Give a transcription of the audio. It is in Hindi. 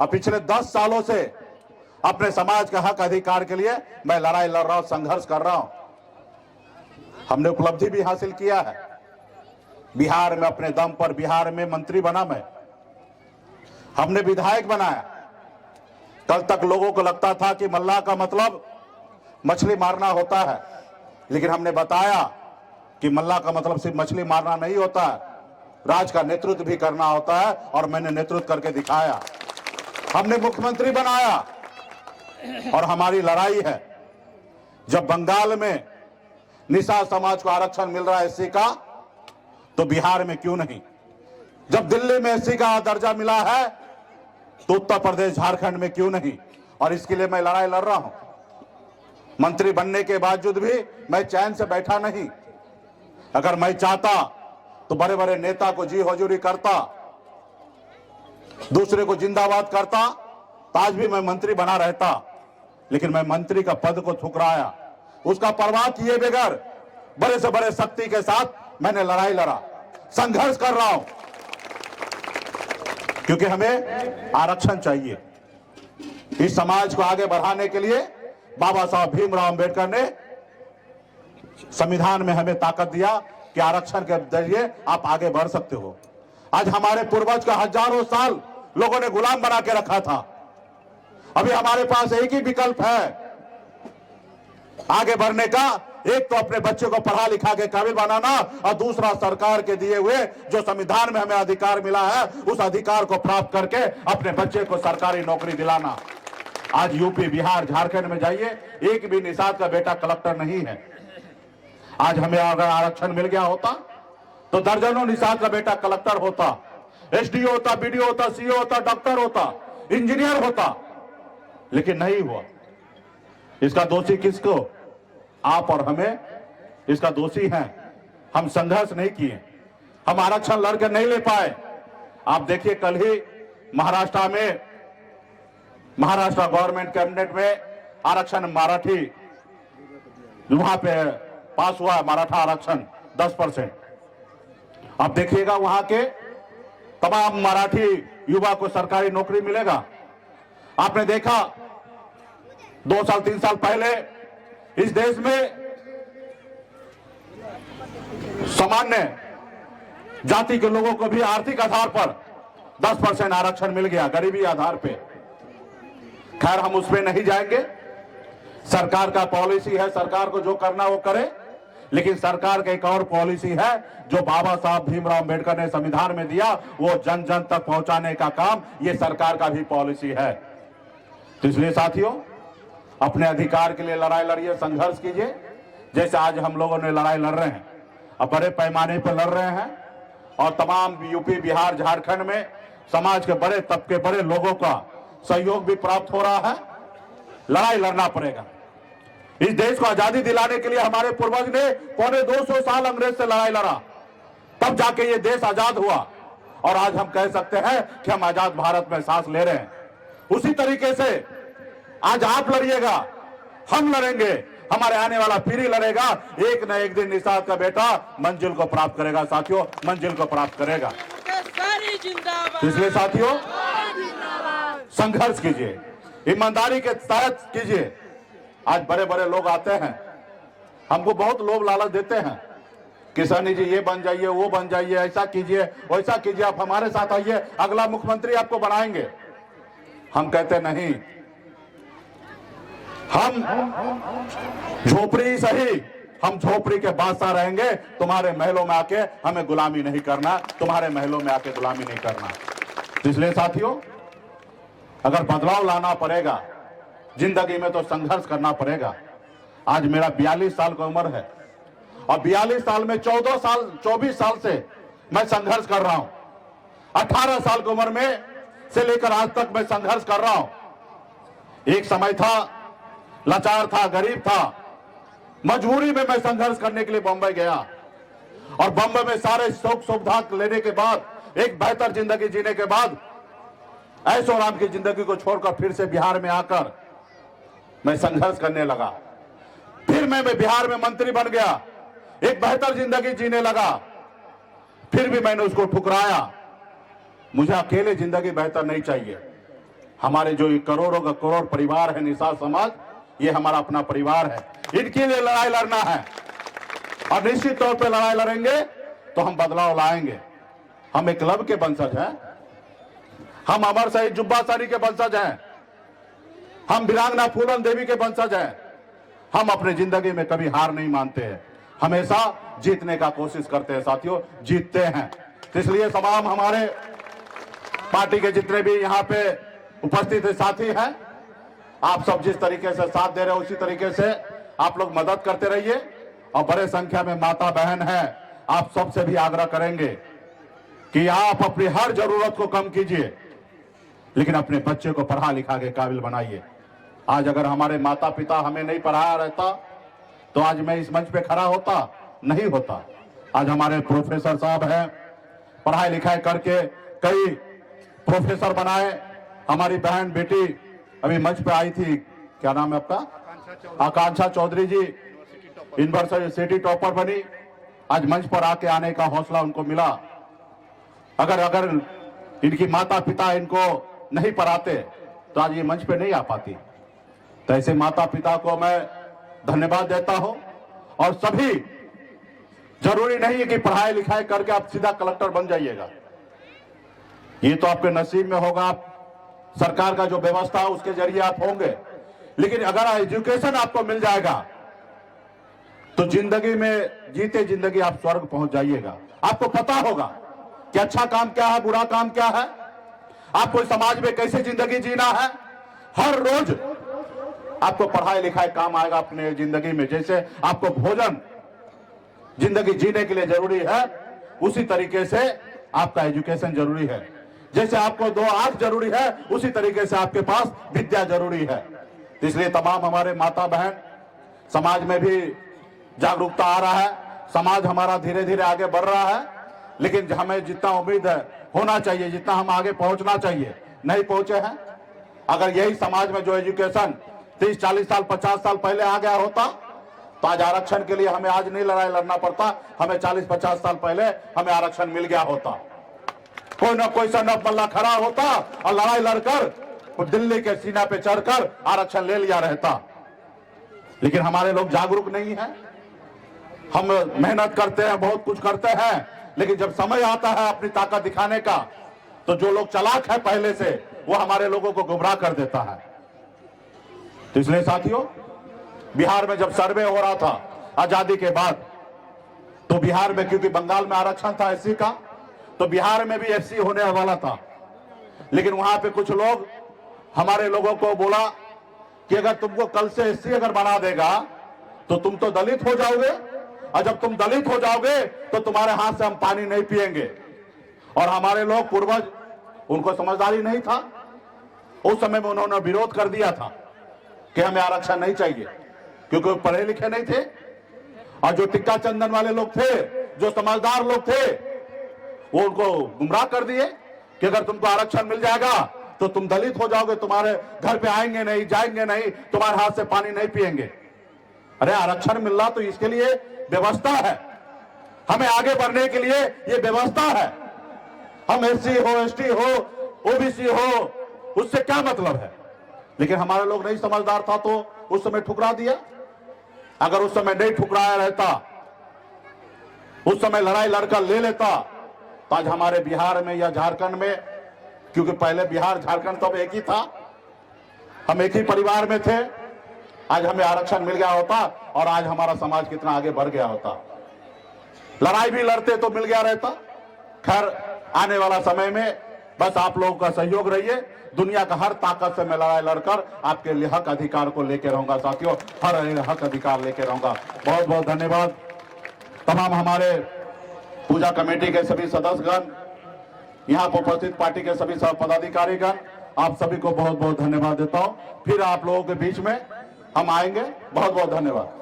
और पिछले 10 सालों से अपने समाज के हक अधिकार के लिए मैं लड़ाई लड़ रहा हूं, संघर्ष कर रहा हूं। हमने उपलब्धि भी हासिल किया है। बिहार में अपने दम पर बिहार में मंत्री बना मैं, हमने विधायक बनाया। कल तक लोगों को लगता था कि मल्लाह का मतलब मछली मारना होता है, लेकिन हमने बताया कि मल्लाह का मतलब सिर्फ मछली मारना नहीं होता है, राज का नेतृत्व भी करना होता है, और मैंने नेतृत्व करके दिखाया। हमने मुख्यमंत्री बनाया, और हमारी लड़ाई है। जब बंगाल में निषाद समाज को आरक्षण मिल रहा है एससी का, तो बिहार में क्यों नहीं? जब दिल्ली में एससी का दर्जा मिला है, तो उत्तर प्रदेश झारखंड में क्यों नहीं? और इसके लिए मैं लड़ाई लड़ रहा हूं। मंत्री बनने के बावजूद भी मैं चैन से बैठा नहीं। अगर मैं चाहता तो बड़े बड़े नेता को जी हजूरी करता, दूसरे को जिंदाबाद करता, तो आज भी मैं मंत्री बना रहता। लेकिन मैं मंत्री का पद को ठुकराया, उसका परवाह किए बगैर बड़े से बड़े शक्ति के साथ मैंने लड़ाई लड़ा, संघर्ष कर रहा हूं, क्योंकि हमें आरक्षण चाहिए। इस समाज को आगे बढ़ाने के लिए बाबा साहब भीमराव अंबेडकर ने संविधान में हमें ताकत दिया कि आरक्षण के जरिए आप आगे बढ़ सकते हो। आज हमारे पूर्वज का हजारों साल लोगों ने गुलाम बना के रखा था। अभी हमारे पास एक ही विकल्प है आगे बढ़ने का, एक तो अपने बच्चे को पढ़ा लिखा के काबिल बनाना, और दूसरा सरकार के दिए हुए जो संविधान में हमें अधिकार मिला है, उस अधिकार को प्राप्त करके अपने बच्चे को सरकारी नौकरी दिलाना। आज यूपी, बिहार, झारखंड में जाइए, एक भी निषाद का बेटा कलेक्टर नहीं है। आज हमें अगर आरक्षण मिल गया होता तो दर्जनों निषाद का बेटा कलेक्टर होता, एसडीओ होता, बीडीओ होता, सीओ होता, डॉक्टर होता, इंजीनियर होता, लेकिन नहीं हुआ। इसका दोषी किसको? आप और हमें इसका दोषी हैं। हम संघर्ष नहीं किए, हम आरक्षण लड़कर नहीं ले पाए। आप देखिए, कल ही महाराष्ट्र में, महाराष्ट्र गवर्नमेंट कैबिनेट में आरक्षण मराठी, वहां पे पास हुआ मराठा आरक्षण 10%। आप देखिएगा वहां के तमाम मराठी युवा को सरकारी नौकरी मिलेगा। आपने देखा 2 साल 3 साल पहले इस देश में सामान्य जाति के लोगों को भी आर्थिक आधार पर 10% आरक्षण मिल गया, गरीबी आधार पे। खैर, हम उसमें नहीं जाएंगे। सरकार का पॉलिसी है, सरकार को जो करना वो करे, लेकिन सरकार की एक और पॉलिसी है जो बाबा साहब भीमराव अंबेडकर ने संविधान में दिया, वो जन जन तक पहुंचाने का काम ये सरकार का भी पॉलिसी है। तो इसलिए साथियों, अपने अधिकार के लिए लड़ाई लड़िए, संघर्ष कीजिए, जैसे आज हम लोगों ने लड़ाई लड़ रहे हैं। अब बड़े पैमाने पर लड़ रहे हैं, और तमाम यूपी, बिहार, झारखंड में समाज के बड़े तबके, बड़े लोगों का सहयोग भी प्राप्त हो रहा है। लड़ाई लड़ना पड़ेगा। इस देश को आजादी दिलाने के लिए हमारे पूर्वज ने 250 साल अंग्रेज से लड़ाई लड़ा, तब जाके ये देश आजाद हुआ, और आज हम कह सकते हैं कि हम आजाद भारत में सांस ले रहे हैं। उसी तरीके से आज आप लड़िएगा, हम लड़ेंगे, हमारे आने वाला पीढ़ी लड़ेगा। एक न एक दिन निषाद का बेटा मंजिल को प्राप्त करेगा साथियों, मंजिल को प्राप्त करेगा। इसलिए साथियों, संघर्ष कीजिए, ईमानदारी के तहत कीजिए। आज बड़े बड़े लोग आते हैं, हमको बहुत लोभ लालच देते हैं, किसानी जी ये बन जाइए, वो बन जाइए, ऐसा कीजिए, वैसा कीजिए, आप हमारे साथ आइए, अगला मुख्यमंत्री आपको बनाएंगे। हम कहते नहीं, हम झोपड़ी सही, हम झोपड़ी के बादशाह रहेंगे। तुम्हारे महलों में आके हमें गुलामी नहीं करना, तुम्हारे महलों में आके गुलामी नहीं करना। इसलिए साथियों, अगर बदलाव लाना पड़ेगा जिंदगी में तो संघर्ष करना पड़ेगा। आज मेरा 42 साल की उम्र है, और 42 साल में 24 साल से मैं संघर्ष कर रहा हूं। 18 साल की उम्र में से लेकर आज तक मैं संघर्ष कर रहा हूं। एक समय था, लाचार था, गरीब था, मजबूरी में मैं संघर्ष करने के लिए बंबई गया, और बंबई में सारे सुख सुविधा लेने के बाद, एक बेहतर जिंदगी जीने के बाद, ऐशो आराम की जिंदगी को छोड़कर फिर से बिहार में आकर मैं संघर्ष करने लगा। फिर मैं बिहार में मंत्री बन गया, एक बेहतर जिंदगी जीने लगा, फिर भी मैंने उसको ठुकराया। मुझे अकेले जिंदगी बेहतर नहीं चाहिए, हमारे जो करोड़ों का करोड़ परिवार है निषाद समाज, ये हमारा अपना परिवार है, इनके लिए लड़ाई लड़ना है और निश्चित तौर पे लड़ाई लड़ेंगे तो हम बदलाव लाएंगे। हम एक क्लब के वंशज हैं, हम अमर शहीद जुब्बा सारी के वंशज हैं, हम वीरांगना फूलन देवी के वंशज हैं। हम अपने जिंदगी में कभी हार नहीं मानते हैं, हमेशा जीतने का कोशिश करते हैं साथियों, जीतते हैं। इसलिए तमाम हमारे पार्टी के जितने भी यहाँ पे उपस्थित साथी हैं, आप सब जिस तरीके से साथ दे रहे हो उसी तरीके से आप लोग मदद करते रहिए और बड़े संख्या में माता बहन है, आप सबसे भी आग्रह करेंगे कि आप अपनी हर जरूरत को कम कीजिए, लेकिन अपने बच्चे को पढ़ा लिखा के काबिल बनाइए। आज अगर हमारे माता पिता हमें नहीं पढ़ाया रहता तो आज मैं इस मंच पे खड़ा होता नहीं होता। आज हमारे प्रोफेसर साहब हैं, पढ़ाई लिखाई करके कई प्रोफेसर बनाए। हमारी बहन बेटी अभी मंच पे आई थी, क्या नाम है आपका, आकांक्षा चौधरी जी, यूनिवर्सिटी टॉपर बनी। आज मंच पर आके आने का हौसला उनको मिला। अगर इनकी माता पिता इनको नहीं पढ़ाते तो आज ये मंच पे नहीं आ पाती। तो ऐसे माता पिता को मैं धन्यवाद देता हूं। और सभी, जरूरी नहीं है कि पढ़ाई लिखाई करके आप सीधा कलेक्टर बन जाइएगा, ये तो आपके नसीब में होगा, आप सरकार का जो व्यवस्था है उसके जरिए आप होंगे। लेकिन अगर एजुकेशन आपको मिल जाएगा तो जिंदगी में जीते जिंदगी आप स्वर्ग पहुंच जाइएगा। आपको पता होगा कि अच्छा काम क्या है, बुरा काम क्या है, आपको समाज में कैसे जिंदगी जीना है। हर रोज आपको पढ़ाई लिखाई काम आएगा अपने जिंदगी में। जैसे आपको भोजन जिंदगी जीने के लिए जरूरी है, उसी तरीके से आपका एजुकेशन जरूरी है। जैसे आपको 2 आंख जरूरी है, उसी तरीके से आपके पास विद्या जरूरी है। तो इसलिए तमाम हमारे माता बहन, समाज में भी जागरूकता आ रहा है, समाज हमारा धीरे धीरे आगे बढ़ रहा है। लेकिन हमें जितना उम्मीद है होना चाहिए, जितना हम आगे पहुंचना चाहिए, नहीं पहुंचे हैं। अगर यही समाज में जो एजुकेशन 30, 40 साल, 50 साल पहले आ गया होता तो आज आरक्षण के लिए हमें आज नहीं लड़ाई लड़ना पड़ता। हमें 40, 50 साल पहले हमें आरक्षण मिल गया होता। कोई ना कोई सा नब्बल्ला खड़ा होता और लड़ाई लड़कर दिल्ली के सीना पे चढ़कर आरक्षण ले लिया रहता। लेकिन हमारे लोग जागरूक नहीं है। हम मेहनत करते हैं, बहुत कुछ करते हैं, लेकिन जब समय आता है अपनी ताकत दिखाने का तो जो लोग चालाक है पहले से, वो हमारे लोगों को गुमराह कर देता है। तो इसलिए साथियों, बिहार में जब सर्वे हो रहा था आजादी के बाद, तो बिहार में, क्योंकि बंगाल में आरक्षण था एससी का, तो बिहार में भी एससी होने वाला था। लेकिन वहां पे कुछ लोग हमारे लोगों को बोला कि अगर तुमको कल से एससी अगर बना देगा तो तुम तो दलित हो जाओगे, और जब तुम दलित हो जाओगे तो तुम्हारे हाथ से हम पानी नहीं पिएंगे। और हमारे लोग पूर्वज, उनको समझदारी नहीं था, उस समय में उन्होंने विरोध कर दिया था कि हमें आरक्षण नहीं चाहिए, क्योंकि वो पढ़े लिखे नहीं थे। और जो टिक्का चंदन वाले लोग थे, जो समझदार लोग थे, वो उनको गुमराह कर दिए कि अगर तुमको आरक्षण मिल जाएगा तो तुम दलित हो जाओगे, तुम्हारे घर पे आएंगे नहीं, जाएंगे नहीं, तुम्हारे हाथ से पानी नहीं पिएंगे। अरे आरक्षण मिल रहा तो इसके लिए व्यवस्था है, हमें आगे बढ़ने के लिए ये व्यवस्था है। हम एससी हो, एसटी हो, ओबीसी हो, उससे क्या मतलब है। लेकिन हमारे लोग नहीं समझदार था तो उस समय ठुकरा दिया। अगर उस समय नहीं ठुकराया रहता, उस समय लड़ाई लड़कर ले लेता, तो आज हमारे बिहार में या झारखंड में, क्योंकि पहले बिहार झारखंड तो एक ही था, हम एक ही परिवार में थे, आज हमें आरक्षण मिल गया होता और आज हमारा समाज कितना आगे बढ़ गया होता। लड़ाई भी लड़ते तो मिल गया रहता। खैर, आने वाला समय में बस आप लोगों का सहयोग रहिए। दुनिया का हर ताकत से मैं लड़ाई लड़कर आपके लिए हक अधिकार को लेकर रहूंगा साथियों, हर हक अधिकार लेकर रहूंगा। बहुत बहुत धन्यवाद तमाम हमारे पूजा कमेटी के सभी सदस्यगण, यहाँ पर उपस्थित पार्टी के सभी पदाधिकारीगण, आप सभी को बहुत बहुत धन्यवाद देता हूँ। फिर आप लोगों के बीच में हम आएंगे। बहुत बहुत धन्यवाद।